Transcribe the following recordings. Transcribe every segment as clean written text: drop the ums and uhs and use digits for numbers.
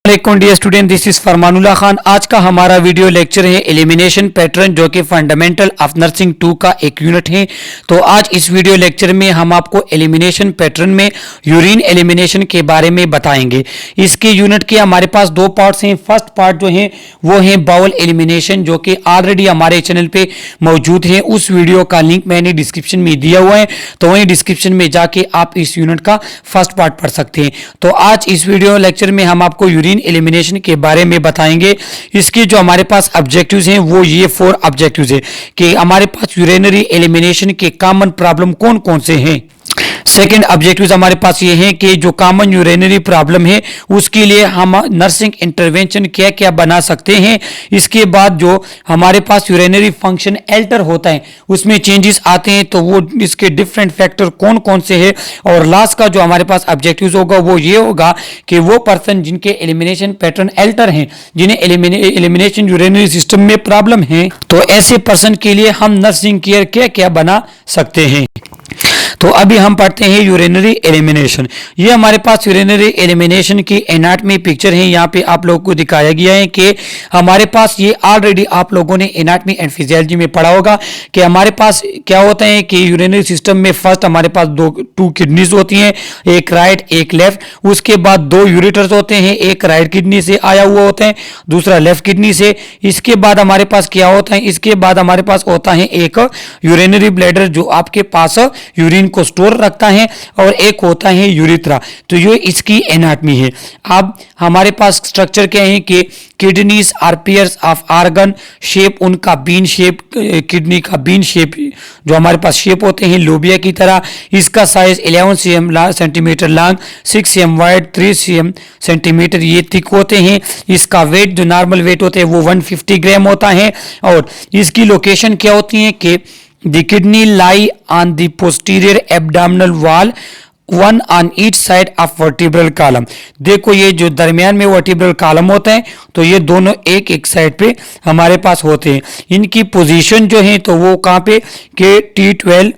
Dear student, this is Farmanullah Khan. आज का हमारा वीडियो लेक्चर है एलिमिनेशन पैटर्न, जो कि फंडामेंटल ऑफ नर्सिंग 2 का एक यूनिट है। तो आज इस वीडियो लेक्चर में हम आपको एलिमिनेशन पैटर्न में यूरिन एलिमिनेशन के बारे में बताएंगे। इसके यूनिट के हमारे पास दो पार्ट्स हैं। फर्स्ट पार्ट जो है वो है बाउल एलिमिनेशन, जो कि ऑलरेडी हमारे चैनल पे मौजूद है। उस वीडियो का लिंक मैंने डिस्क्रिप्शन में दिया हुआ है, तो वहीं डिस्क्रिप्शन में जाके आप इस यूनिट का फर्स्ट पार्ट पढ़ सकते हैं। तो आज इस वीडियो लेक्चर में हम आपको यूरिन एलिमिनेशन के बारे में बताएंगे। इसके जो हमारे पास ऑब्जेक्टिव्स हैं वो ये 4 ऑब्जेक्टिव्स हैं कि हमारे पास यूरिनरी एलिमिनेशन के कॉमन प्रॉब्लम कौन कौन से हैं। सेकेंड ऑब्जेक्टिव हमारे पास ये है कि जो कॉमन यूरिनरी प्रॉब्लम है उसके लिए हम नर्सिंग इंटरवेंशन क्या क्या बना सकते हैं। इसके बाद जो हमारे पास यूरिनरी फंक्शन अल्टर होता है उसमें चेंजेस आते हैं, तो वो इसके डिफरेंट फैक्टर कौन कौन से हैं। और लास्ट का जो हमारे पास ऑब्जेक्टिव होगा वो ये होगा कि वो पर्सन जिनके एलिमिनेशन पैटर्न अल्टर हैं, जिन्हें एलिमिनेशन यूरिनरी सिस्टम में प्रॉब्लम है, तो ऐसे पर्सन के लिए हम नर्सिंग केयर क्या क्या बना सकते हैं। तो अभी हम पढ़ते हैं यूरिनरी एलिमिनेशन। ये हमारे पास यूरिनरी एलिमिनेशन की एनाटमी पिक्चर है। यहाँ पे आप लोगों को दिखाया गया है कि हमारे पास ये ऑलरेडी आप लोगों ने एनाटमी एंड फिजियोलॉजी में पढ़ा होगा कि हमारे पास क्या होता है कि यूरिनरी सिस्टम में फर्स्ट हमारे पास टू किडनीज होती हैं, एक राइट एक लेफ्ट। उसके बाद 2 यूरेटर्स होते हैं, एक राइट किडनी से आया हुआ होता है, दूसरा लेफ्ट किडनी से। इसके बाद हमारे पास क्या होता है, इसके बाद हमारे पास होता है एक यूरिनरी ब्लैडर जो आपके पास यूरिन को स्टोर रखता है, और एक होता है यूरिथ्रा। तो ये इसकी एनाटमी है। अब हमारे पास स्ट्रक्चर क्या है कि kidneys are pairs of organ, shape उनका बीन शेप, किडनी का बीन शेप जो हमारे पास शेप होते हैं लोबिया की तरह। इसका size 11 centimetre long, 6 cm wide, 3 cm centimetre ये थिक होते हैं। इसका वेट जो नॉर्मल वेट होते हैं वो 150 ग्राम होता है। और इसकी लोकेशन क्या होती है कि the kidney lie on the posterior abdominal wall, one on each side of vertebral column। देखो ये जो दरमियान में वर्टिब्रल कॉलम होता है, तो ये दोनों एक एक साइड पे हमारे पास होते हैं। इनकी पोजीशन जो है तो वो कहाँ पे कि T12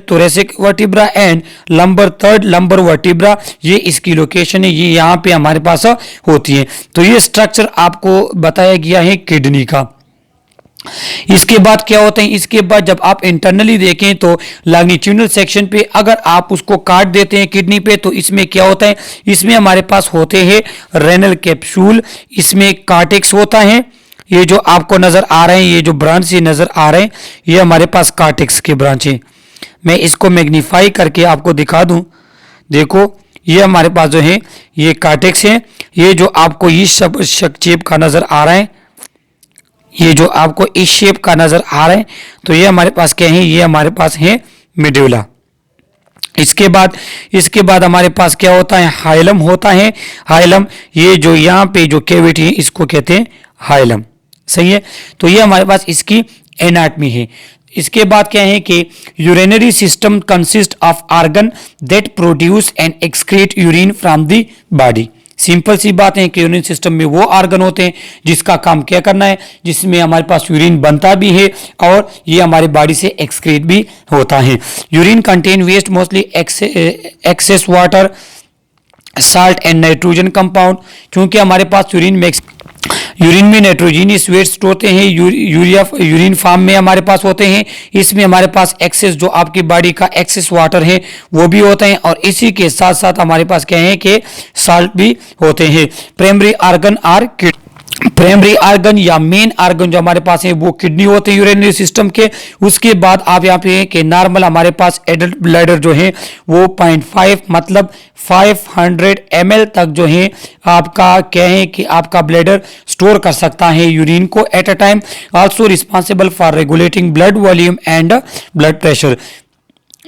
thoracic vertebra and lumbar 3rd lumbar vertebra, ये इसकी लोकेशन है, ये यहाँ पे हमारे पास होती है। तो ये स्ट्रक्चर आपको बताया गया है किडनी का। इसके बाद क्या होता है, इसके बाद जब आप इंटरनली देखें तो लॉन्गिट्यूडनल सेक्शन पे अगर आप उसको काट देते हैं किडनी पे, तो इसमें क्या होता है, इसमें हमारे पास होते हैं रेनल कैप्सूल, इसमें कार्टेक्स होता है। ये जो आपको नजर आ रहे हैं, ये जो ब्रांच ये नजर आ रहे हैं, ये हमारे पास कार्टेक्स के ब्रांच है। मैं इसको मैग्नीफाई करके आपको दिखा दूं। देखो ये हमारे पास जो है ये कार्टेक्स है। ये जो आपको इस शेप का नजर आ रहा है, ये जो आपको इस शेप का नजर आ रहा है, तो ये हमारे पास क्या है, ये हमारे पास है मेडुला। इसके बाद हमारे पास क्या होता है, हाइलम होता है। हाइलम ये जो यहाँ पे जो कैविटी है इसको कहते हैं हाइलम। सही है, तो ये हमारे पास इसकी एनाटमी है। इसके बाद क्या है कि urinary system consist of organ that produce and excrete urine from the body. Simple सी बात है कि यूरिन सिस्टम में वो ऑर्गन होते हैं जिसका काम क्या करना है, जिसमें हमारे पास यूरिन बनता भी है और ये हमारे बॉडी से एक्सक्रीट भी होता है। Urine contain waste mostly excess water, salt and nitrogen compound. क्योंकि हमारे पास यूरिन में नाइट्रोजनियस वेस्ट होते हैं, यूरिन फार्म में हमारे पास होते हैं। इसमें हमारे पास एक्सेस जो आपकी बॉडी का एक्सेस वाटर है वो भी होते हैं, और इसी के साथ साथ हमारे पास क्या है कि साल्ट भी होते हैं। प्राइमरी आर्गन या मेन आर्गन जो हमारे पास है वो किडनी होते हैं यूरिनरी सिस्टम के। उसके बाद आप यहाँ पे कि नॉर्मल हमारे पास एडल्ट ब्लैडर जो है वो 0.5 मतलब 500 ml तक जो है आपका क्या है कि आपका ब्लैडर स्टोर कर सकता है यूरिन को at a time. Also responsible for regulating blood volume and blood pressure.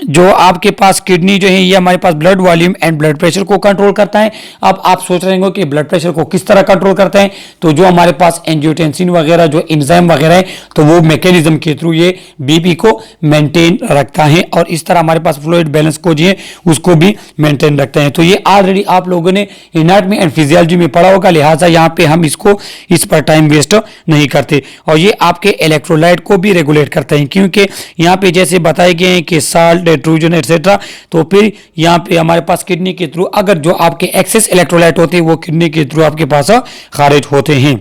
जो आपके पास किडनी जो है ये हमारे पास blood volume and blood pressure को कंट्रोल करता है। अब आप सोच रहे होंगे कि ब्लड प्रेशर को किस तरह कंट्रोल करता है, तो जो हमारे पास एंजियोटेंसिन वगैरह जो एंजाइम वगैरह है, तो वो मैकेनिज्म के थ्रू ये बीपी को मेंटेन रखता है, और इस तरह हमारे पास फ्लूइड बैलेंस को जो है उसको भी मेंटेन रखता है। तो ये ऑलरेडी आप लोगों ने एनाटमी एंड फिजियोलॉजी में पढ़ा होगा, लिहाजा यहाँ पे हम इस पर टाइम वेस्ट नहीं करते। और ये आपके इलेक्ट्रोलाइट को भी रेगुलेट करते हैं, क्योंकि यहाँ पे जैसे बताए गए हैं कि साल्ट एट्रूजन एटसेट्रा, तो फिर यहाँ पे हमारे पास किडनी के थ्रू अगर जो आपके एक्सेस इलेक्ट्रोलाइट होते हैं वो किडनी के थ्रू आपके पास खारिज होते हैं।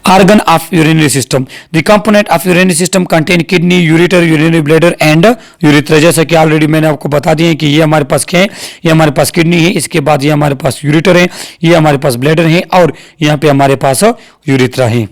Organ of urinary system. The component of urinary system contain kidney, ureter, urinary bladder and urethra. जैसा कि ऑलरेडी मैंने आपको बता दिया है कि ये हमारे पास क्या है, ये हमारे पास किडनी है, इसके बाद ये हमारे पास यूरेटर है, ये हमारे पास ब्लैडर है और यहाँ पे हमारे पास यूरेथ्रा है।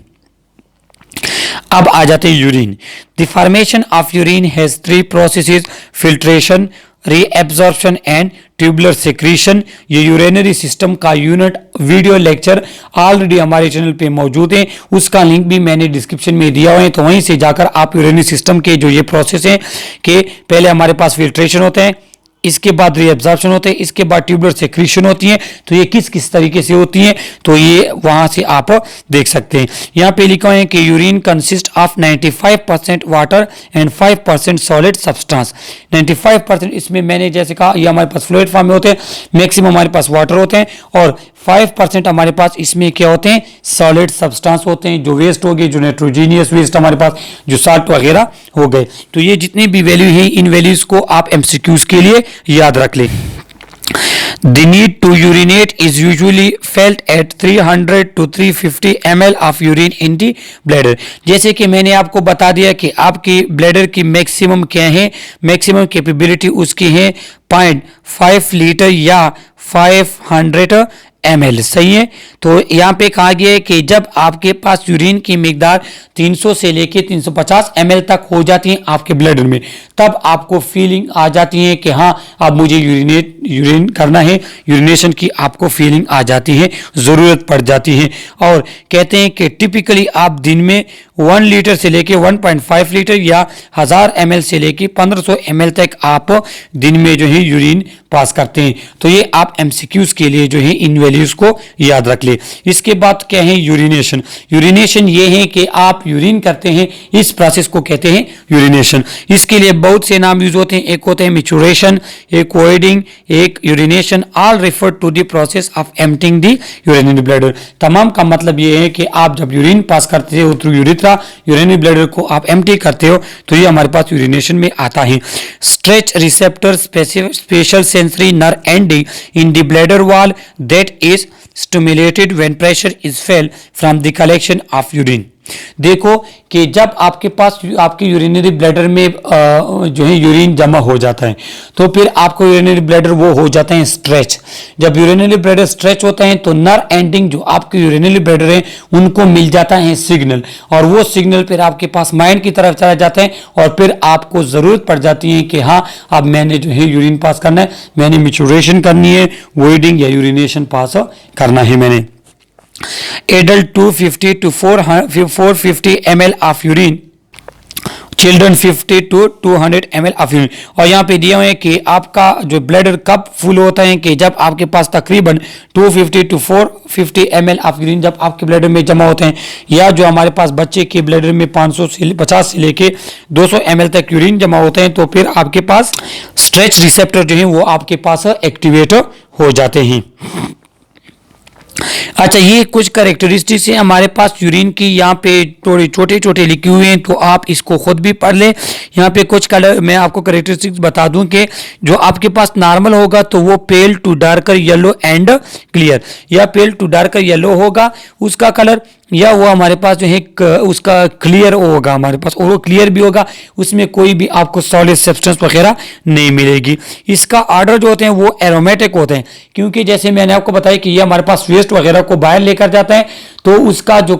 अब आ जाते हैं urine. The formation of urine has 3 processes, filtration, reabsorption and tubular secretion. ये यूरिनरी सिस्टम का यूनिट वीडियो लेक्चर ऑलरेडी हमारे चैनल पे मौजूद है, उसका लिंक भी मैंने डिस्क्रिप्शन में दिया हुआ है, तो वहीं से जाकर आप यूरिनरी सिस्टम के जो ये प्रोसेस है कि पहले हमारे पास फिल्ट्रेशन होते हैं, इसके बाद रीएब्जॉर्प्शन होते हैं, इसके बाद ट्यूबुलर सेक्रीशन होती है, तो ये किस किस तरीके से होती हैं तो ये वहां से आप देख सकते हैं। यहाँ पे लिखा है कि urine consist of 95% water and 5% solid substance. 95% इसमें मैंने जैसे कहा ये हमारे पास फ्लूइड फॉर्म में होते हैं, मैक्सिमम हमारे पास वाटर होते हैं और 5% हमारे पास इसमें क्या होते हैं, सॉलिड सब्सटेंस होते हैं, जो वेस्ट हो गए, जो नाइट्रोजीनियस वेस्ट हमारे पास जो साल्ट वगैरह हो गए। तो ये जितनी भी वैल्यू है इन वैल्यूज को आप एमसीक्यूज के लिए याद रख लें। The need to urinate is usually felt at 300 to 350 ml of urine in the bladder। जैसे कि मैंने आपको बता दिया कि आपकी ब्लैडर की मैक्सिमम क्या है, मैक्सिमम कैपेबिलिटी उसकी है 0.5 लीटर या 500 ml, सही है। तो यहाँ पे कहा गया है कि जब आपके पास यूरिन की मिकदार 300 से लेके 350 ml तक हो जाती है आपके ब्लड में, तब आपको फीलिंग आ जाती है कि हाँ अब मुझे यूरिन करना है, यूरिनेशन की आपको फीलिंग आ जाती है, ज़रूरत पड़ जाती है। और कहते हैं कि टिपिकली आप दिन में 1 लीटर से लेके 1.5 लीटर या 1000 ml से लेके 1500 ml तक आप दिन में जो है यूरिन पास करते हैं। तो ये आप एमसीक्यूज के लिए जो है इन वैल्यूज को याद रख ले। इसके बाद क्या है, यूरिनेशन। यूरिनेशन ये है कि आप यूरिन करते हैं, इस प्रोसेस को कहते हैं यूरिनेशन। इसके लिए बहुत से नाम यूज होते हैं, एक होते हैं मैच्योरेशन, एक वॉइडिंग, एक urination, all refer to the process of emptying the urinary bladder. तमाम का मतलब ये है कि आप जब यूरिन पास करते हो थ्रू यूरेथ्रा, यूरिनरी ब्लैडर को आप एम्प्टी करते हो, तो ये हमारे पास यूरिनेशन में आता है। Stretch receptor special sensory nerve ending in the bladder wall that is stimulated when pressure is felt from the collection of urine। देखो कि जब आपके पास आपके यूरिनरी ब्लैडर में जो है यूरिन जमा हो जाता है, तो फिर आपको यूरिनरी ब्लैडर वो हो जाता है स्ट्रेच। जब यूरिनरी ब्लैडर स्ट्रेच होता है तो नर्व एंडिंग जो आपके यूरिनरी ब्लैडर है उनको मिल जाता है सिग्नल, और वो सिग्नल फिर आपके पास माइंड की तरफ चला जाता है, और फिर आपको जरूरत पड़ जाती है कि हाँ अब मैंने जो है यूरिन पास करना है, मैंने मैच्योरेशन करनी है, वॉइडिंग या यूरिनेशन पास करना है मैंने। Adult 250 to 450 ml of urine, children 50 to 200 ml of urine. और यहाँ पे दिया हुआ है कि आपका जो ब्लैडर कब फुल होता है कि जब आपके पास तकरीबन 250 to 450 ml ऑफ यूरिन जब आपके ब्लैडर में जमा होते हैं, या जो हमारे पास बच्चे के ब्लैडर में 50 से लेके 200 ml तक यूरिन जमा होते हैं, तो फिर आपके पास स्ट्रेच रिसेप्टर जो है वो आपके पास एक्टिवेट हो जाते हैं। अच्छा, ये कुछ कैरेक्टरिस्टिक्स हैं हमारे पास यूरिन की, यहाँ पे थोड़े छोटे छोटे लिखे हुए हैं, तो आप इसको खुद भी पढ़ लें। यहाँ पे कुछ कलर मैं आपको कैरेक्टरिस्टिक्स बता दूं कि जो आपके पास नॉर्मल होगा तो वो pale to darker yellow and clear, या पेल टू डार्कर येलो होगा उसका कलर, या वो हमारे पास जो है उसका क्लियर होगा हमारे पास, और वो क्लियर भी होगा, उसमें कोई भी आपको सॉलिड सब्सटेंस वगैरह नहीं मिलेगी। इसका ऑर्डर जो होते हैं वो एरोमेटिक होते हैं, क्योंकि जैसे मैंने आपको बताया कि ये हमारे पास वेस्ट वगैरह को बाहर लेकर जाता है, तो उसका जो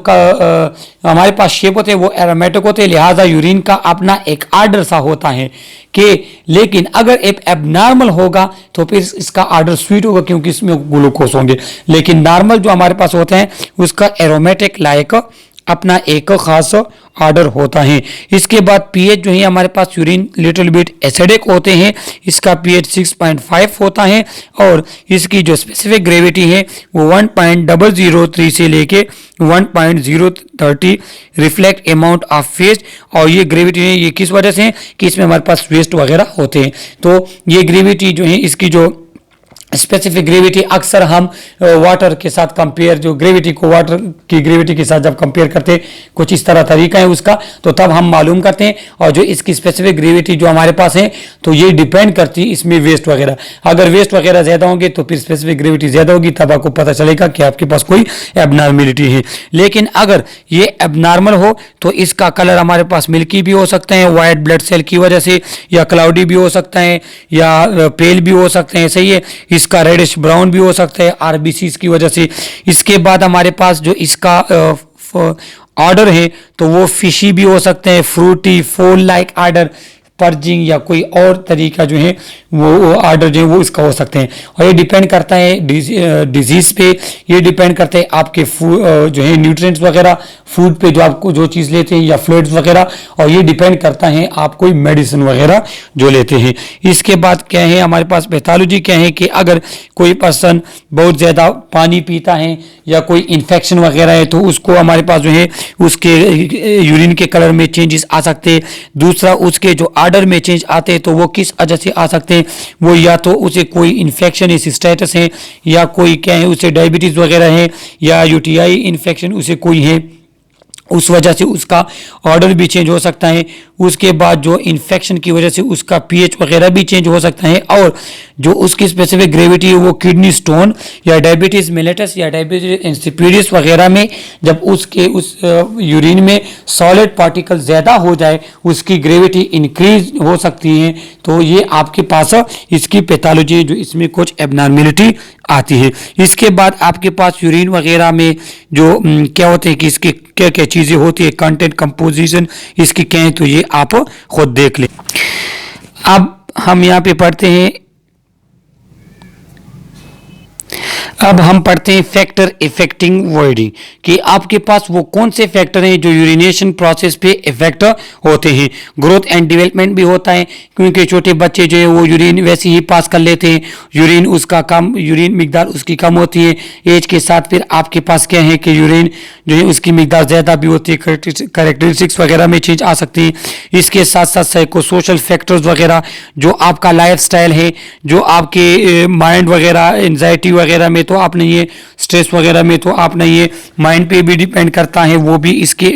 हमारे पास शेप होते हैं वो एरोमेटिक होते हैं, लिहाजा यूरिन का अपना एक ऑर्डर सा होता है कि, लेकिन अगर एक एबनॉर्मल होगा तो फिर इसका ऑर्डर स्वीट होगा क्योंकि इसमें ग्लूकोज होंगे, लेकिन नॉर्मल जो हमारे पास होते हैं उसका एरोमेटिक लायक अपना एक खास ऑर्डर होता है। इसके बाद पीएच जो है हमारे पास यूरिन लिटिल बिट एसिडिक होते हैं, इसका पीएच 6.5 होता है, और इसकी जो स्पेसिफिक ग्रेविटी है वो 1.003 से लेके 1.030 रिफ्लेक्ट अमाउंट ऑफ वेस्ट। और ये ग्रेविटी है ये किस वजह से है कि इसमें हमारे पास वेस्ट वगैरह होते हैं, तो ये ग्रेविटी जो है इसकी जो स्पेसिफिक ग्रेविटी अक्सर हम वाटर के साथ कंपेयर, जो ग्रेविटी को वाटर की ग्रेविटी के साथ जब कंपेयर करते हैं, कुछ इस तरह तरीका है उसका, तो तब हम मालूम करते हैं। और जो इसकी स्पेसिफिक ग्रेविटी जो हमारे पास है, तो ये डिपेंड करती है इसमें वेस्ट वगैरह, अगर वेस्ट वगैरह ज़्यादा होंगे तो फिर स्पेसिफिक ग्रेविटी ज़्यादा होगी, तब आपको पता चलेगा कि आपके पास कोई एबनॉर्मेलिटी है। लेकिन अगर ये एबनॉर्मल हो तो इसका कलर हमारे पास मिल्की भी हो सकते हैं वाइट ब्लड सेल की वजह से, या क्लाउडी भी हो सकता है, या पेल भी हो सकते हैं, सही है। इसका रेडिश ब्राउन भी हो सकता है आरबीसीज की वजह से। इसके बाद हमारे पास जो इसका ऑर्डर है तो वो फिशी भी हो सकते हैं, फ्रूटी, फोल लाइक ऑर्डर, पर्जिंग या कोई और तरीका जो है वो आर्डर जो है वो इसका हो सकते हैं। और ये डिपेंड करता है डिजीज पे, ये डिपेंड करता है आपके जो है न्यूट्रिएंट्स वगैरह फूड पे, जो आपको जो चीज़ लेते हैं, या फ्लूइड्स वगैरह, और ये डिपेंड करता है आप कोई मेडिसिन वगैरह जो लेते हैं। इसके बाद क्या है हमारे पास पैथोलॉजी क्या है कि अगर कोई पर्सन बहुत ज़्यादा पानी पीता है या कोई इन्फेक्शन वगैरह है तो उसको हमारे पास जो है उसके यूरिन के कलर में चेंजेस आ सकते हैं। दूसरा, उसके जो आर्डर में चेंज आते हैं तो वो किस वजह से आ सकते हैं, वो या तो उसे कोई इन्फेक्शन है, स्टेटस है, या कोई क्या है उसे डायबिटीज़ वगैरह है, या यूटीआई इन्फेक्शन उसे कोई है, उस वजह से उसका ऑर्डर भी चेंज हो सकता है। उसके बाद जो इन्फेक्शन की वजह से उसका पीएच वगैरह भी चेंज हो सकता है। और जो उसकी स्पेसिफिक ग्रेविटी है वो किडनी स्टोन या डायबिटीज़ मेलिटस या डायबिटीज इंसिपिडियस वगैरह में जब उसके उस यूरिन में सॉलिड पार्टिकल ज़्यादा हो जाए, उसकी ग्रेविटी इंक्रीज हो सकती है। तो ये आपके पास इसकी पैथोलॉजी है जो इसमें कुछ एबनॉर्मेलिटी आती है। इसके बाद आपके पास यूरिन वगैरह में जो क्या होते हैं कि इसके क्या क्या चीज़ें होती है, कंटेंट कंपोजिशन इसकी क्या है, तो ये आप खुद देख लें। अब हम यहाँ पे पढ़ते हैं, अब हम पढ़ते हैं फैक्टर इफेक्टिंग वॉइडिंग, कि आपके पास वो कौन से फैक्टर हैं जो यूरिनेशन प्रोसेस पे इफेक्ट होते हैं। ग्रोथ एंड डेवलपमेंट भी होता है, क्योंकि छोटे बच्चे जो है वो यूरिन वैसे ही पास कर लेते हैं, यूरिन उसका कम, यूरिन मिकदार उसकी कम होती है। एज के साथ फिर आपके पास क्या है कि यूरिन जो है उसकी मिकदार ज़्यादा भी होती है, करेक्टरिस्टिक्स वगैरह में चेंज आ सकती है। इसके साथ साथ साइको सोशल फैक्टर्स वगैरह, जो आपका लाइफ स्टाइल है, जो आपके माइंड वगैरह, एंजाइटी वगैरह में तो आपने ये, स्ट्रेस वगैरह में तो आपने ये, माइंड पे भी डिपेंड करता है, वो भी इसके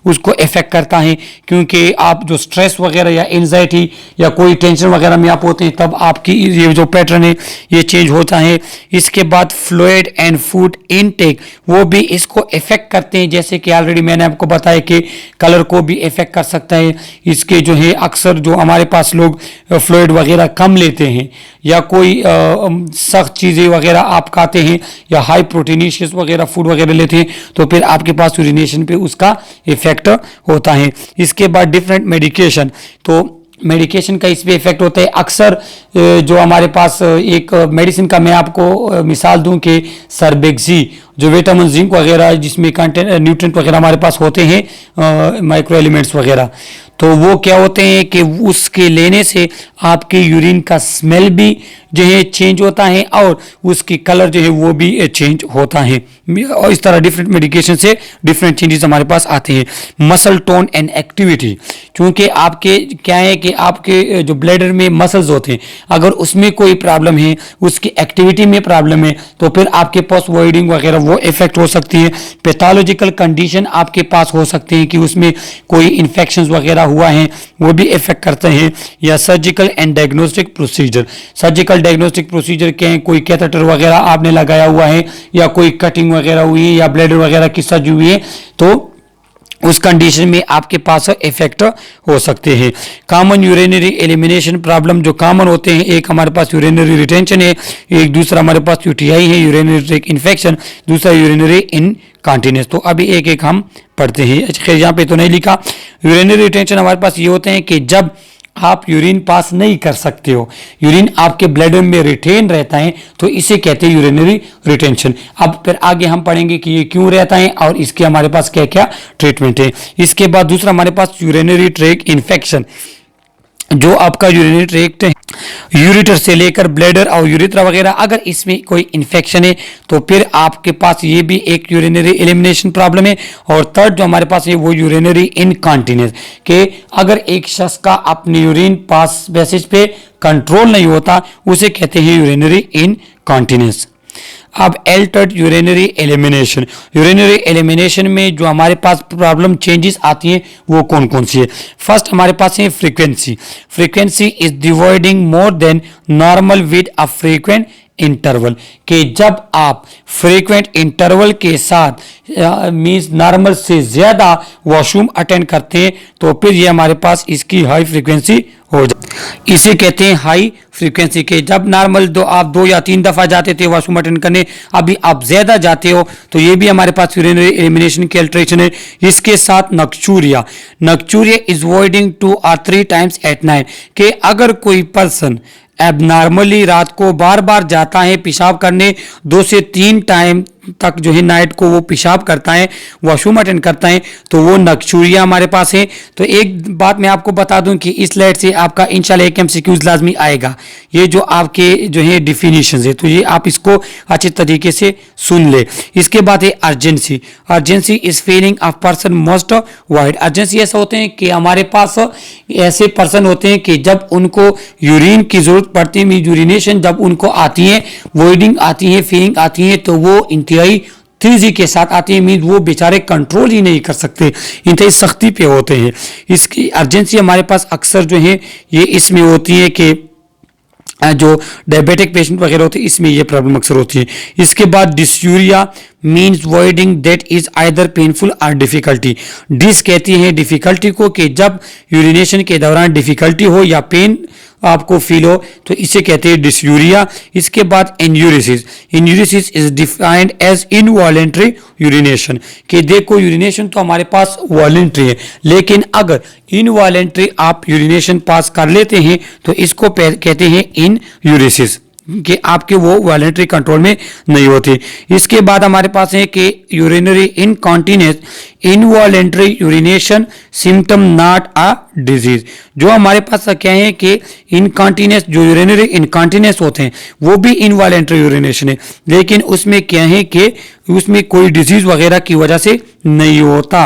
उसको इफेक्ट करता है। क्योंकि आप जो स्ट्रेस वगैरह या एंजाइटी या कोई टेंशन वगैरह में आप होते हैं तब आपकी ये जो पैटर्न है ये चेंज होता है। इसके बाद फ्लूइड एंड फूड इनटेक वो भी इसको इफेक्ट करते हैं, जैसे कि ऑलरेडी मैंने आपको बताया कि कलर को भी इफेक्ट कर सकता है। इसके जो है अक्सर जो हमारे पास लोग फ्लूइड वगैरह कम लेते हैं, या कोई सख्त चीज़ें वगैरह आप खाते हैं, या हाई प्रोटीनिशियस वगैरह फूड वगैरह लेते हैं, तो फिर आपके पास यूरिनेशन पे उसका इफेक्ट होता है। इसके बाद डिफरेंट मेडिकेशन, तो मेडिकेशन का इस पे इफेक्ट होता है। अक्सर जो हमारे पास एक मेडिसिन का मैं आपको मिसाल दूं कि सरबेक्सी, जो विटामिन जिंक वगैरह जिसमें कंटेंट न्यूट्रिएंट वगैरह हमारे पास होते हैं, माइक्रो एलिमेंट्स वगैरह, तो वो क्या होते हैं कि उसके लेने से आपके यूरिन का स्मेल भी जो है चेंज होता है, और उसकी कलर जो है वो भी चेंज होता है। और इस तरह डिफरेंट मेडिकेशन से डिफरेंट चेंजेस हमारे पास आते हैं। मसल टोन एंड एक्टिविटी, क्योंकि आपके क्या है कि आपके जो ब्लैडर में मसल्स होते हैं, अगर उसमें कोई प्रॉब्लम है, उसकी एक्टिविटी में प्रॉब्लम है, तो फिर आपके पास वॉइडिंग वगैरह वो इफेक्ट हो सकती है। पैथोलॉजिकल कंडीशन आपके पास हो सकते हैं कि उसमें कोई इन्फेक्शन वगैरह हुआ है, वो भी इफेक्ट करते हैं। या surgical and diagnostic procedure, surgical diagnostic procedure क्या है, कोई कैथेटर वगैरह आपने लगाया हुआ है, या कोई कटिंग वगैरह हुई है, या ब्लैडर वगैरह की सर्जरी हुई है, तो उस कंडीशन में आपके पास इफेक्ट हो सकते हैं। कॉमन यूरिनरी एलिमिनेशन प्रॉब्लम जो कॉमन होते हैं, एक हमारे पास यूरिनरी रिटेंशन है, एक दूसरा हमारे पास यूटीआई है, यूरिनरी ट्रैक्ट इन्फेक्शन, दूसरा यूरिनरी इनकॉन्टिनेंस। तो अभी एक एक हम पढ़ते हैं। खैर यहाँ पे तो नहीं लिखा। यूरिनरी रिटेंशन हमारे पास ये होते हैं कि जब आप यूरिन पास नहीं कर सकते हो, यूरिन आपके ब्लैडर में रिटेन रहता है, तो इसे कहते हैं यूरिनरी रिटेंशन। अब फिर आगे हम पढ़ेंगे कि ये क्यों रहता है और इसके हमारे पास क्या क्या ट्रीटमेंट है। इसके बाद दूसरा हमारे पास यूरिनरी ट्रैक्ट इन्फेक्शन, जो आपका यूरिनरी ट्रैक्ट यूरेटर से लेकर ब्लैडर और यूरेथ्रा वगैरह, अगर इसमें कोई इन्फेक्शन है तो फिर आपके पास ये भी एक यूरिनरी एलिमिनेशन प्रॉब्लम है। और थर्ड जो हमारे पास है वो यूरिनरी इनकॉन्टिनेंस, के अगर एक शख्स का अपनी यूरिन पास पैसेज पे कंट्रोल नहीं होता उसे कहते हैं यूरिनरी इनकॉन्टिनेंस। अब altered urinary elimination, urinary elimination में जो हमारे पास प्रॉब्लम चेंजेस आती हैं वो कौन कौन सी है। फर्स्ट हमारे पास है frequency, frequency is dividing more than normal with a frequent interval, कि जब आप फ्रीक्वेंट इंटरवल के साथ मींस नॉर्मल से ज़्यादा वॉशरूम अटेंड करते हैं तो फिर ये हमारे पास इसकी हाई फ्रीक्वेंसी हो जाए। इसे कहते हैं हाई फ्रीक्वेंसी, के जब नॉर्मल आप 2 या 3 दफ़ा जाते थे वॉशरूम अटेंड करने, अभी आप ज़्यादा जाते हो तो ये भी हमारे पास यूरिनरी एलिमिनेशन की अल्ट्रेशन है। इसके साथ नक्चूरिया, नक्चूरिया is voiding 2 or 3 times at night, कि अगर कोई पर्सन एबनॉर्मली रात को बार बार जाता है पेशाब करने, 2 से 3 टाइम तक जो है नाइट को वो पेशाब करता है, वॉशरूम अटेंड करता है, तो वो नक्चूरिया हमारे पास है। तो एक बात मैं आपको बता दूं कि इस स्लाइड से आपका इंशाल्लाह एक एमसीक्यूज लाजमी आएगा, ये जो आपके जो है डिफिनीशंस है, तो ये आप इसको अच्छे तरीके से सुन ले। इसके बाद है urgency, urgency is feeling of person most wide, urgency ऐसा होते हैं कि हमारे पास ऐसे पर्सन होते हैं कि जब उनको यूरिन की जरूरत पड़ती है, यूरिनेशन जब उनको आती है, वॉइडिंग आती है, फीलिंग आती है, तो वो इंतहाई तेजी के साथ आती है, मीन वो बेचारे कंट्रोल ही नहीं कर सकते, इंतहाई सख्ती पे होते हैं। इसकी अर्जेंसी हमारे पास अक्सर जो है ये इसमें होती है कि जो डायबिटिक पेशेंट वगैरह होते हैं इसमें ये प्रॉब्लम अक्सर होती है। इसके बाद dysuria means voiding that is either painful और डिफिकल्टी, डिस कहती है डिफिकल्टी को, कि जब यूरिनेशन के दौरान डिफिकल्टी हो या पेन आपको फील हो तो इसे कहते हैं डिस्यूरिया। इसके बाद enuresis, enuresis is defined as involuntary urination, कि देखो यूरिनेशन तो हमारे पास वॉलेंट्री है, लेकिन अगर इनवॉलेंट्री आप यूरिनेशन पास कर लेते हैं तो इसको कहते हैं इनयूरिसिस, कि आपके वो वॉलेंट्री कंट्रोल में नहीं होती। इसके बाद हमारे पास है कि urinary incontinence, involuntary urination symptom not a disease, जो हमारे पास क्या है कि इनकॉन्टिनेंस, जो यूरिनरी इनकॉन्टिनेंस होते हैं वो भी इनवॉलेंट्री यूरिनेशन है, लेकिन उसमें क्या है कि उसमें कोई डिजीज वगैरह की वजह से नहीं होता,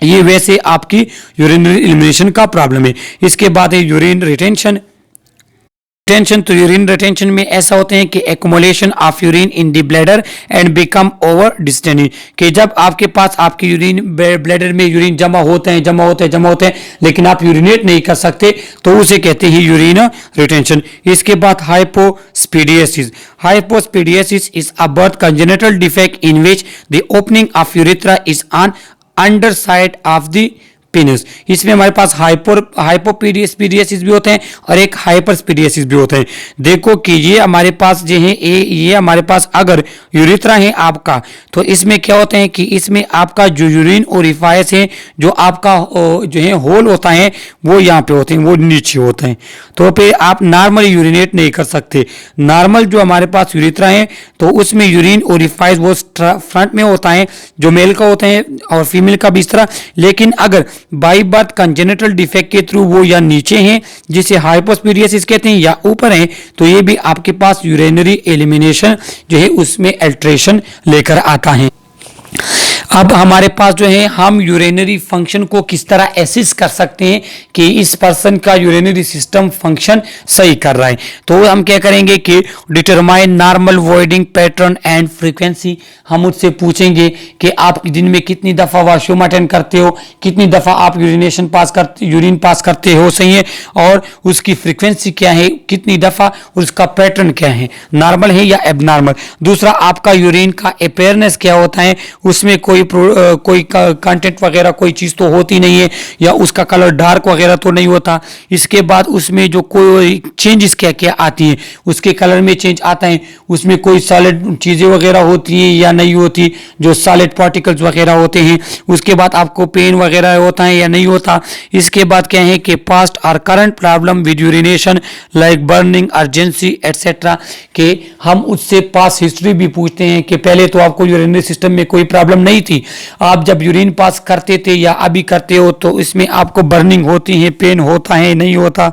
ये वैसे आपकी यूरिनरी एलिमिनेशन का प्रॉब्लम है। इसके बाद है यूरिन रिटेंशन, रिटेंशन, तो यूरिन रिटेंशन में ऐसा होते हैं कि accumulation of urine in the bladder and become over distance, कि जब आपके पास आपकी यूरिन ब्लैडर में यूरिन जमा होते हैं लेकिन आप यूरिनेट नहीं कर सकते तो उसे कहते हैं यूरिन रिटेंशन। इसके बाद hypospadias, hypospadias is a birth congenital defect in which the opening of urethra is on under side of the penis, इसमें हमारे पास हाइपोस्पीडियासिस भी होते हैं और एक हाइपरस्पीडियासिस भी होते हैं। देखो कि ये हमारे पास जो है ये हमारे पास अगर यूरेथ्रा है आपका, तो इसमें क्या होते हैं कि इसमें आपका जो यूरिन ओरिफाइस है, जो आपका जो है होल होता है वो यहाँ पे होते हैं, वो नीचे होते हैं, तो फिर आप नॉर्मल यूरिनेट नहीं कर सकते। नॉर्मल जो हमारे पास यूरेथ्रा है तो उसमें यूरिन ओरिफाइस वो फ्रंट में होता है, जो मेल का होता है और फीमेल का भी इस तरह, लेकिन अगर बाई बर्थ कंजेनिटल डिफेक्ट के थ्रू वो या नीचे हैं जिसे हाइपोस्पीडियासिस कहते हैं या ऊपर हैं, तो ये भी आपके पास यूरिनरी एलिमिनेशन जो है उसमें अल्ट्रेशन लेकर आता है। अब हमारे पास जो है हम यूरिनरी फंक्शन को किस तरह एसेस कर सकते हैं कि इस पर्सन का यूरिनरी सिस्टम फंक्शन सही कर रहा है, तो हम क्या करेंगे कि determine normal voiding pattern and frequency, हम उससे पूछेंगे कि आप दिन में कितनी दफ़ा वॉशरूम अटेंड करते हो, कितनी दफ़ा आप यूरिन पास करते हो, सही है, और उसकी फ्रीक्वेंसी क्या है, कितनी दफ़ा, और उसका पैटर्न क्या है, नॉर्मल है या एबनॉर्मल। दूसरा आपका यूरिन का अपीयरेंस क्या होता है, उसमें कोई कंटेंट वगैरह कोई चीज़ तो होती नहीं है, या उसका कलर डार्क वगैरह तो नहीं होता। इसके बाद उसमें जो कोई चेंजेस क्या क्या आती हैं, उसके कलर में चेंज आता है, उसमें कोई सॉलिड चीज़ें वगैरह होती हैं या नहीं होती, जो सॉलिड पार्टिकल्स वगैरह होते हैं। उसके बाद आपको पेन वगैरह होता है या नहीं होता। इसके बाद क्या है कि पास्ट और current problem with urination like burning, urgency etcetera, के हम उससे पास हिस्ट्री भी पूछते हैं कि पहले तो आपको यूरिनरी सिस्टम में कोई प्रॉब्लम नहीं थी, आप जब यूरिन पास करते थे या अभी करते हो तो इसमें आपको बर्निंग होती है, पेन होता है, नहीं होता।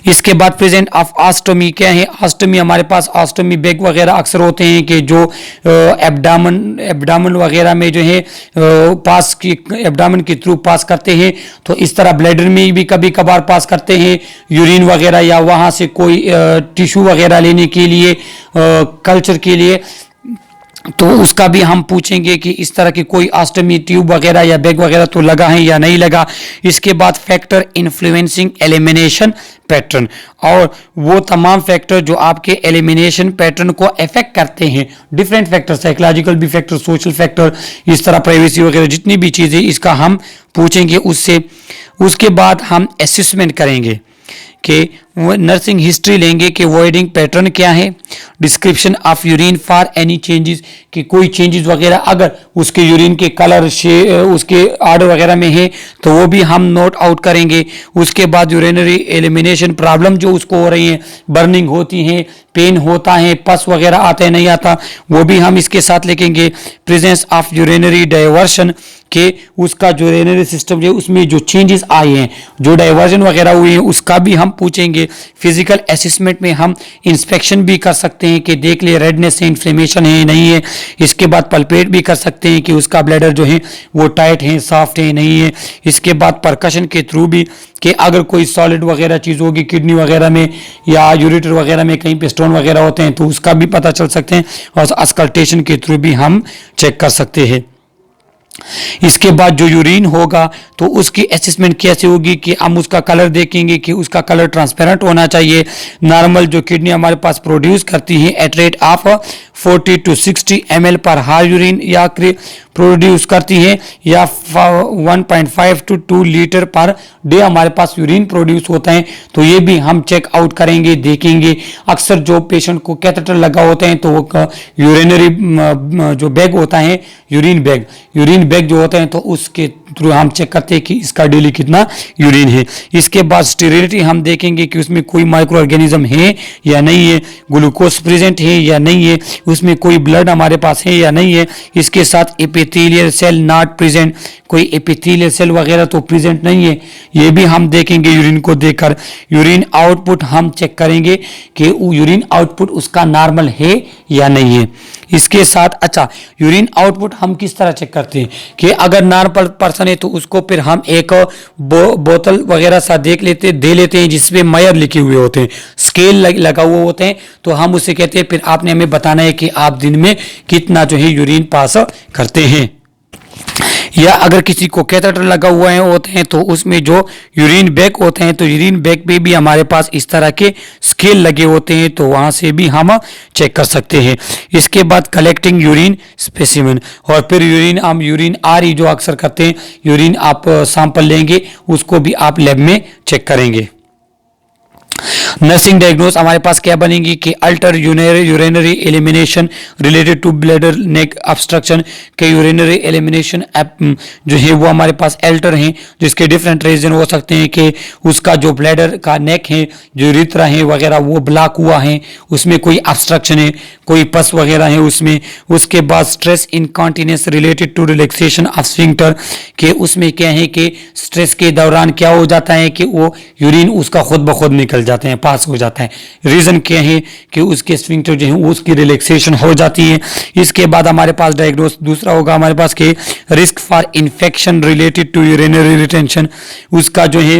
इसके बाद प्रेजेंट ऑफ ऑस्टोमी क्या है? ऑस्टोमी हमारे पास ऑस्टोमी बैग वगैरह अक्सर होते हैं कि जो एब्डामन वगैरह में जो है पास की एब्डामन के थ्रू पास करते हैं, तो इस तरह ब्लैडर में भी कभी कभार पास करते हैं यूरिन वगैरह, या वहाँ से कोई टिश्यू वगैरह लेने के लिए कल्चर के लिए, तो उसका भी हम पूछेंगे कि इस तरह की कोई ऑस्टोमी ट्यूब वगैरह या बैग वगैरह तो लगा है या नहीं लगा। इसके बाद फैक्टर इन्फ्लुएंसिंग एलिमिनेशन पैटर्न, और वो तमाम फैक्टर जो आपके एलिमिनेशन पैटर्न को अफेक्ट करते हैं, डिफरेंट फैक्टर, साइकोलॉजिकल भी फैक्टर, सोशल फैक्टर, इस तरह प्राइवेसी वगैरह जितनी भी चीज़ें, इसका हम पूछेंगे उससे। उसके बाद हम असेसमेंट करेंगे कि वो नर्सिंग हिस्ट्री लेंगे कि वॉइडिंग पैटर्न क्या है, description of urine for any changes, कि कोई चेंजेस वगैरह अगर उसके यूरिन के कलर उसके ऑर्डर वगैरह में है तो वो भी हम नोट आउट करेंगे। उसके बाद यूरिनरी एलिमिनेशन प्रॉब्लम जो उसको हो रही है, बर्निंग होती है, पेन होता है, पस वगैरह आता है नहीं आता, वो भी हम इसके साथ लिखेंगे। प्रेजेंस ऑफ यूरिनरी डाइवर्शन, कि उसका जो यूरिनरी सिस्टम जो उसमें जो चेंजेस आए हैं, जो डाइवर्जन वगैरह हुए हैं, उसका भी हम पूछेंगे। फिजिकल असेसमेंट में हम इंस्पेक्शन भी कर सकते हैं कि देख ले रेडनेस है, इन्फ्लेमेशन है नहीं है। इसके बाद पल्पेट भी कर सकते हैं कि उसका ब्लैडर जो है वो टाइट है, सॉफ्ट है नहीं है। इसके बाद परकशन के थ्रू भी कि अगर कोई सॉलिड वगैरह चीज़ होगी किडनी वगैरह में या यूरेटर वगैरह में कहीं पे स्टोन वगैरह होते हैं तो उसका भी पता चल सकते हैं, और अस्कल्टेशन के थ्रू भी हम चेक कर सकते हैं। इसके बाद जो यूरिन होगा तो उसकी असेसमेंट कैसे होगी कि हम उसका कलर देखेंगे कि उसका कलर ट्रांसपेरेंट होना चाहिए। नॉर्मल जो किडनी हमारे पास प्रोड्यूस करती है at rate of 40 to 60 ml पर हार यूरिन या प्रोड्यूस करती है, या 1.5 to 2 लीटर पर डे हमारे पास यूरिन प्रोड्यूस होता है, तो ये भी हम चेक आउट करेंगे, देखेंगे। अक्सर जो पेशेंट को कैथेटर लगा होता है तो वो यूरिनरी जो बैग होता है, यूरिन बैग जो होता है तो उसके थ्रू हम चेक करते हैं कि इसका डेली कितना यूरिन है। इसके बाद स्टेरिलिटी हम देखेंगे कि उसमें कोई माइक्रो ऑर्गेनिज्म है या नहीं है, ग्लूकोज प्रेजेंट है या नहीं है, उसमें कोई ब्लड हमारे पास है या नहीं है। इसके साथ एपिथेलियल सेल नॉट प्रेजेंट, कोई एपिथेलियल सेल वगैरह तो प्रेजेंट नहीं है, ये भी हम देखेंगे यूरिन को देखकर। यूरिन आउटपुट हम चेक करेंगे कि यूरिन आउटपुट उसका नॉर्मल है या नहीं है। इसके साथ अच्छा, यूरिन आउटपुट हम किस तरह चेक करते हैं कि अगर नॉर्मल पर्सन है तो उसको फिर हम एक बोतल वगैरह सा दे लेते हैं जिसमें मायर लिखे हुए होते हैं, स्केल लगा हुआ होते हैं, तो हम उसे कहते हैं फिर आपने हमें बताना है कि आप दिन में कितना जो है यूरिन पास करते हैं। या अगर किसी को कैथेटर लगा हुआ है होते हैं तो उसमें जो यूरिन बैग होते हैं तो यूरिन बैग पे भी हमारे पास इस तरह के स्केल लगे होते हैं, तो वहाँ से भी हम चेक कर सकते हैं। इसके बाद कलेक्टिंग यूरिन स्पेसिमेन, और फिर हम यूरिन आर जो अक्सर करते हैं, यूरिन आप सैंपल लेंगे उसको भी आप लैब में चेक करेंगे। नर्सिंग डायग्नोस हमारे पास क्या बनेगी कि alter urinary elimination related to bladder neck obstruction के यूरिनरी एलिमिनेशन जो है वो हमारे पास अल्टर हैं, जिसके डिफरेंट रीजन हो सकते हैं कि उसका जो ब्लैडर का नेक है, जो यूरेथ्रा है वगैरह वो ब्लॉक हुआ है, उसमें कोई ऑब्स्ट्रक्शन है, कोई पस वगैरह है उसमें। उसके बाद stress incontinence related to relaxation of sphincter, के उसमें क्या है कि स्ट्रेस के दौरान क्या हो जाता है कि वो यूरिन उसका खुद ब खुद निकल जाते हैं, पास हो जाता है। रीजन क्या है कि उसके स्फिंक्टर जो है उसकी रिलैक्सेशन हो जाती है। इसके बाद हमारे पास डायग्नोस दूसरा होगा हमारे पास के risk for infection related to urinary retention, उसका जो है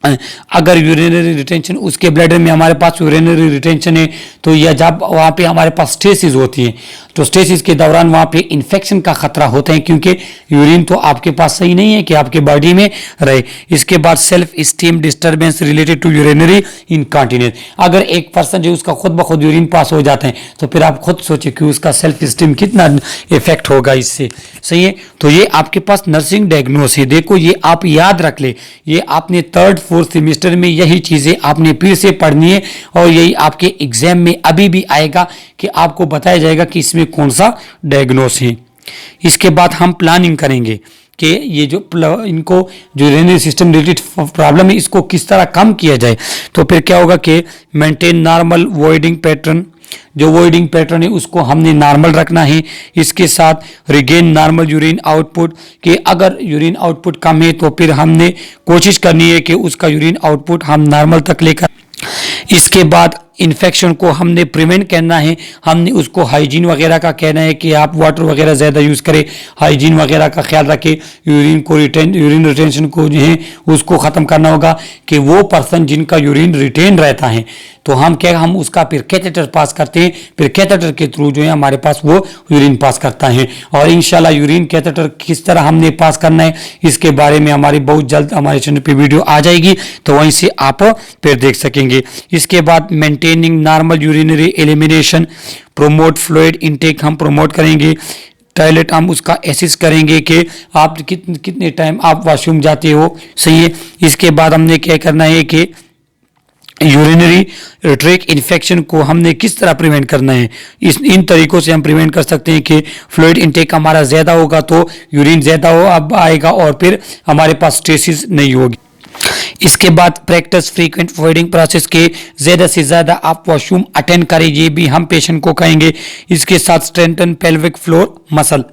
अगर यूरिनरी रिटेंशन उसके ब्लैडर में हमारे पास यूरिनरी रिटेंशन है तो या जब वहाँ पे हमारे पास स्टेसिस होती है तो स्टेसिस के दौरान वहाँ पे इन्फेक्शन का खतरा होता है, क्योंकि यूरिन तो आपके पास सही नहीं है कि आपके बॉडी में रहे। इसके बाद self esteem disturbance related to urinary incontinence, अगर एक पर्सन जो उसका खुद ब खुद यूरिन पास हो जाते हैं तो फिर आप खुद सोचिए कि उसका सेल्फ स्टीम कितना इफेक्ट होगा इससे, सही है। तो ये आपके पास नर्सिंग डायग्नोस है। देखो ये आप याद रख ले, ये आपने 3rd 4th सेमेस्टर में यही चीज़ें आपने फिर से पढ़नी है और यही आपके एग्जाम में अभी भी आएगा कि आपको बताया जाएगा कि इसमें कौन सा डायग्नोस है। इसके बाद हम प्लानिंग करेंगे कि ये जो इनको जो यूरिनरी सिस्टम रिलेटेड प्रॉब्लम है इसको किस तरह कम किया जाए। तो फिर क्या होगा कि मेंटेन नॉर्मल वॉइडिंग पैटर्न, जो वॉइडिंग पैटर्न है उसको हमने नॉर्मल रखना है। इसके साथ रिगेन नॉर्मल यूरिन आउटपुट, कि अगर यूरिन आउटपुट कम है तो फिर हमने कोशिश करनी है कि उसका यूरिन आउटपुट हम नॉर्मल तक लेकर। इसके बाद इन्फेक्शन को हमने प्रिवेंट करना है, हमने उसको हाइजीन वगैरह का कहना है कि आप वाटर वगैरह ज़्यादा यूज़ करें, हाइजीन वगैरह का ख्याल रखें, यूरिन रिटेंशन को जो है उसको ख़त्म करना होगा कि वो पर्सन जिनका यूरिन रिटेन रहता है तो हम उसका फिर कैथेटर पास करते हैं, फिर कैथेटर के थ्रू जो है हमारे पास वो यूरिन पास करता है। और इंशाल्लाह यूरिन कैथेटर किस तरह हमने पास करना है इसके बारे में हमारी बहुत जल्द हमारे चैनल पे वीडियो आ जाएगी, तो वहीं से आप फिर देख सकेंगे। इसके बाद maintaining normal urinary elimination, promote fluid intake हम प्रोमोट करेंगे। टॉयलेट हम उसका एसिस करेंगे कि आप कितने टाइम आप वॉशरूम जाते हो, सही है। इसके बाद हमने क्या करना है कि यूरिनरी ट्रैक इन्फेक्शन को हमने किस तरह प्रिवेंट करना है, इन तरीकों से हम प्रिवेंट कर सकते हैं कि फ्लूइड इनटेक हमारा ज़्यादा होगा तो यूरिन ज़्यादा अब आएगा और फिर हमारे पास स्टेसिस नहीं होगी। इसके बाद प्रैक्टिस फ्रीक्वेंट वॉइडिंग प्रोसेस के ज़्यादा से ज़्यादा आप वॉशरूम अटेंड करें, ये भी हम पेशेंट को कहेंगे। इसके साथ स्ट्रेंथन पेल्विक फ्लोर मसल,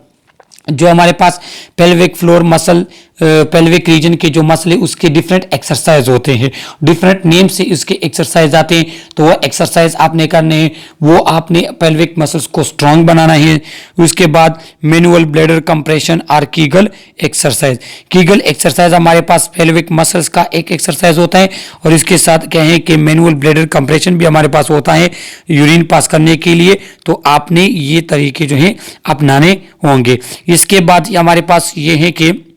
जो हमारे पास pelvic floor muscle pelvic region के जो मसल है उसके डिफरेंट एक्सरसाइज होते हैं, डिफरेंट नेम से इसके एक्सरसाइज आते हैं, तो वो एक्सरसाइज आपने करने हैं, वो आपने पेल्विक मसल्स को स्ट्रांग बनाना है। उसके बाद मैनुअल ब्लैडर कंप्रेशन और कीगल एक्सरसाइज, कीगल एक्सरसाइज हमारे पास पेल्विक मसल्स का एक एक्सरसाइज होता है और इसके साथ क्या है कि मैनुअल ब्लैडर कंप्रेशन भी हमारे पास होता है यूरिन पास करने के लिए, तो आपने ये तरीके जो है अपनाने होंगे। इसके बाद हमारे पास ये है कि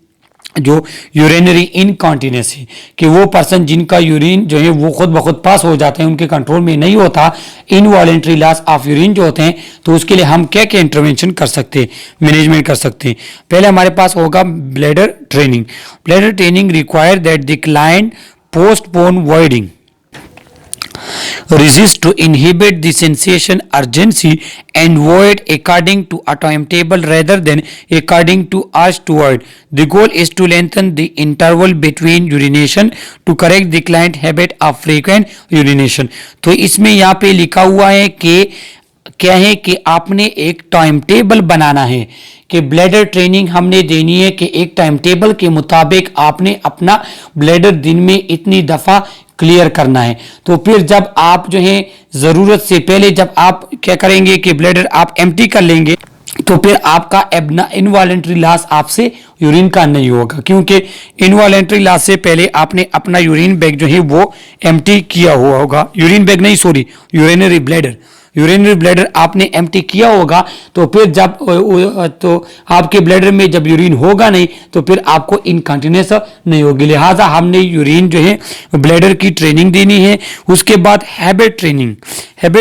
जो यूरिनरी इनकॉन्टिनेंस है कि वो पर्सन जिनका यूरिन जो है वो खुद ब खुद पास हो जाते हैं, उनके कंट्रोल में नहीं होता, इनवॉलेंट्री लॉस ऑफ यूरिन जो होते हैं, तो उसके लिए हम क्या क्या इंटरवेंशन कर सकते हैं, मैनेजमेंट कर सकते हैं। पहले हमारे पास होगा bladder training. Bladder training require that the client postpone voiding, resist to inhibit the sensation urgency and void according to a timetable rather than according to urge to void. The goal is to lengthen the interval between urination to correct the client habit of frequent urination. तो इसमें यहाँ पे लिखा हुआ है कि क्या है कि आपने एक टाइम टेबल बनाना है कि ब्लैडर ट्रेनिंग हमने देनी है कि एक टाइम टेबल के मुताबिक आपने अपना ब्लैडर दिन में इतनी दफ़ा क्लियर करना है। तो फिर जब आप जो है ज़रूरत से पहले जब आप क्या करेंगे कि ब्लैडर आप एम्प्टी कर लेंगे तो फिर आपका इनवॉलेंट्री लॉस आपसे यूरिन का नहीं होगा, क्योंकि इनवॉलेंट्री लॉस से पहले आपने अपना यूरिन बैग जो है वो एम्प्टी किया हुआ होगा, यूरिन बैग नहीं सॉरी यूरिनरी ब्लैडर आपने एम्प्टी किया होगा, तो फिर जब तो आपके ब्लैडर में जब यूरिन होगा नहीं तो फिर आपको इनकॉन्टिनेंस नहीं होगी। लिहाजा हमने यूरिन जो है ब्लैडर की ट्रेनिंग देनी है। उसके बाद habit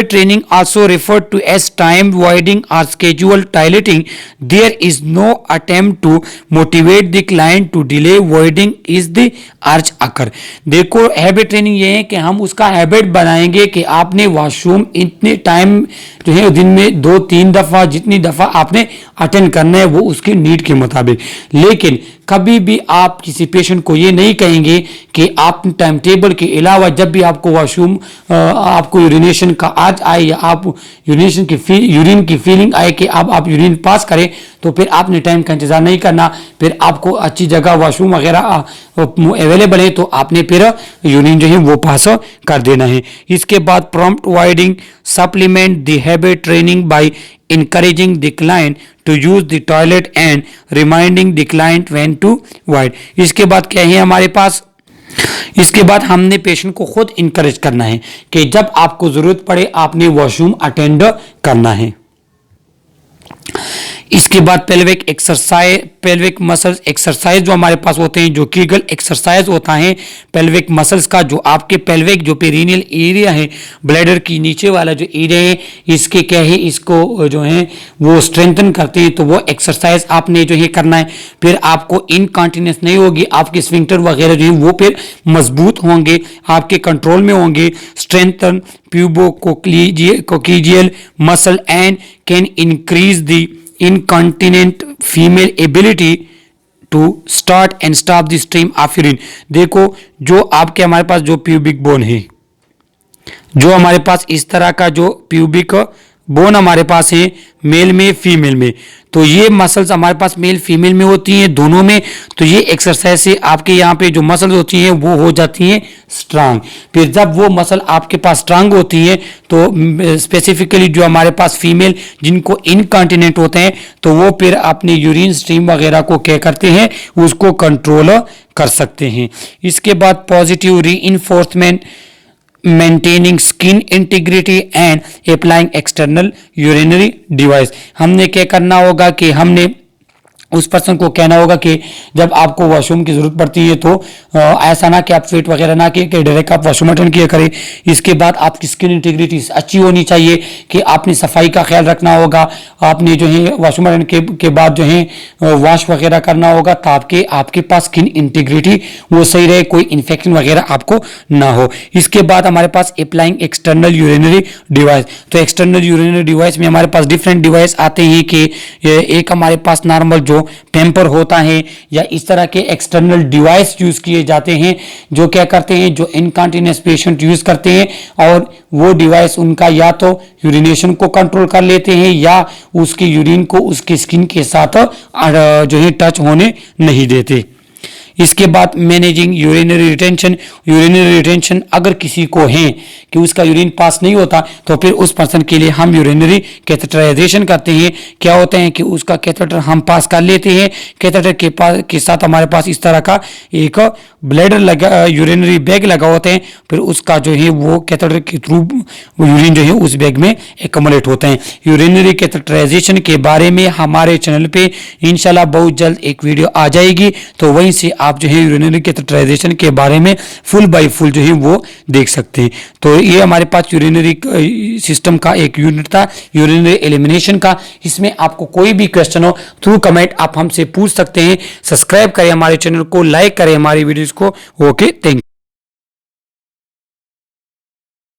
training also referred to as time voiding और schedule toileting. There is no attempt to motivate the client to delay voiding is the urge occur. देखो हैबिट ट्रेनिंग ये है कि हम उसका हैबिट बनाएंगे कि आपने वॉशरूम इतने टाइम जो है दिन में 2-3 दफा जितनी दफा आपने अटेंड करना है वो उसकी नीड के मुताबिक। लेकिन कभी भी आप किसी पेशेंट को ये नहीं कहेंगे कि आप टाइम टेबल के अलावा जब भी आपको वॉशरूम आपको यूरिनेशन का आज आए या आप यूरिन की फीलिंग आए कि आप यूरिन पास करें तो फिर आपने टाइम का इंतजार नहीं करना, फिर आपको अच्छी जगह वॉशरूम वगैरह अवेलेबल है तो आपने फिर यूरिन जो है वो पास कर देना है। इसके बाद prompt voiding supplement the habit training bye encouraging the client to use the toilet and reminding the client when to void। इसके बाद क्या है हमारे पास, इसके बाद हमने पेशेंट को खुद इंकरेज करना है कि जब आपको जरूरत पड़े आपने वॉशरूम अटेंड करना है। इसके बाद पेल्विक मसल्स एक्सरसाइज जो हमारे पास होते हैं, जो कीगल एक्सरसाइज होता है पेल्विक मसल्स का, जो आपके पेल्विक जो पेरिनियल एरिया है ब्लैडर की नीचे वाला जो एरिया है इसके क्या है इसको जो है वो स्ट्रेंथन करते हैं, तो वो एक्सरसाइज आपने जो है करना है। फिर आपको इनकॉन्टिनेंस नहीं होगी, आपके स्फिंक्टर वगैरह जो है वो फिर मजबूत होंगे, आपके कंट्रोल में होंगे। Strengthen pubococcygeal muscle and can increase the incontinent female ability to start and stop the stream of urine। देखो जो आपके हमारे पास जो प्यूबिक बोन है, जो हमारे पास इस तरह का जो प्यूबिक बोन हमारे पास है मेल में फीमेल में, तो ये मसल्स हमारे पास मेल फीमेल में होती हैं दोनों में। तो ये एक्सरसाइज से आपके यहाँ पे जो मसल्स होती हैं वो हो जाती हैं स्ट्रांग। फिर जब वो मसल आपके पास स्ट्रांग होती है तो स्पेसिफिकली जो हमारे पास फीमेल जिनको इनकॉन्टिनेंट होते हैं तो वो फिर अपनी यूरिन स्ट्रीम वगैरह को क्या करते हैं, उसको कंट्रोल कर सकते हैं। इसके बाद positive reinforcement, maintaining skin integrity and applying external urinary device. हमने क्या करना होगा कि हमने उस पर्सन को कहना होगा कि जब आपको वॉशरूम की जरूरत पड़ती है तो ऐसा ना कि आप वेट वगैरह ना किए कि डायरेक्ट आप वॉशरूम अटेंड किया करें। इसके बाद आपकी स्किन इंटीग्रिटी अच्छी होनी चाहिए कि आपने सफाई का ख्याल रखना होगा। आपने जो है वॉशरूम अटेंड के बाद जो है वॉश वगैरह करना होगा ताकि आपके पास स्किन इंटीग्रिटी वो सही रहे, कोई इन्फेक्शन वगैरह आपको ना हो। इसके बाद हमारे पास अप्लाइंग एक्सटर्नल यूरिनरी डिवाइस। तो एक्सटर्नल यूरिनरी डिवाइस में हमारे पास डिफरेंट डिवाइस आते हैं कि एक हमारे पास नॉर्मल जो पेम्पर होता है या इस तरह के एक्सटर्नल डिवाइस यूज किए जाते हैं जो क्या करते हैं, जो इनकॉन्टिनेंस पेशेंट यूज करते हैं और वो डिवाइस उनका या तो यूरिनेशन को कंट्रोल कर लेते हैं या उसकी यूरिन को उसकी स्किन के साथ जो है टच होने नहीं देते। इसके बाद managing urinary retention. Urinary retention अगर किसी को है कि उसका यूरिन पास नहीं होता तो फिर उस पर्सन के लिए हम यूरिनरी कैथेटराइजेशन करते हैं। क्या होता है कि उसका कैथेटर हम पास कर लेते हैं, कैथेटर के साथ हमारे पास इस तरह का एक ब्लैडर लगा, यूरिनरी बैग लगा होते हैं, फिर उसका जो है वो कैथेटर के थ्रू यूरिन जो है उस बैग में एकमुलेट होते हैं। यूरिनरी कैथेटराइजेशन के बारे में हमारे चैनल पे इंशाल्लाह बहुत जल्द एक वीडियो आ जाएगी, तो वहीं से आप जो है यूरिनरी कैथेटराइजेशन के बारे में फुल बाय फुल जो है वो देख सकते हैं। तो ये हमारे पास यूरिनरी सिस्टम का एक यूनिट था, यूरिनरी एलिमिनेशन का। इसमें आपको कोई भी क्वेश्चन हो थ्रू कमेंट आप हमसे पूछ सकते हैं। सब्सक्राइब करें हमारे चैनल को, लाइक करें हमारी वीडियोस को। Okay, thank you.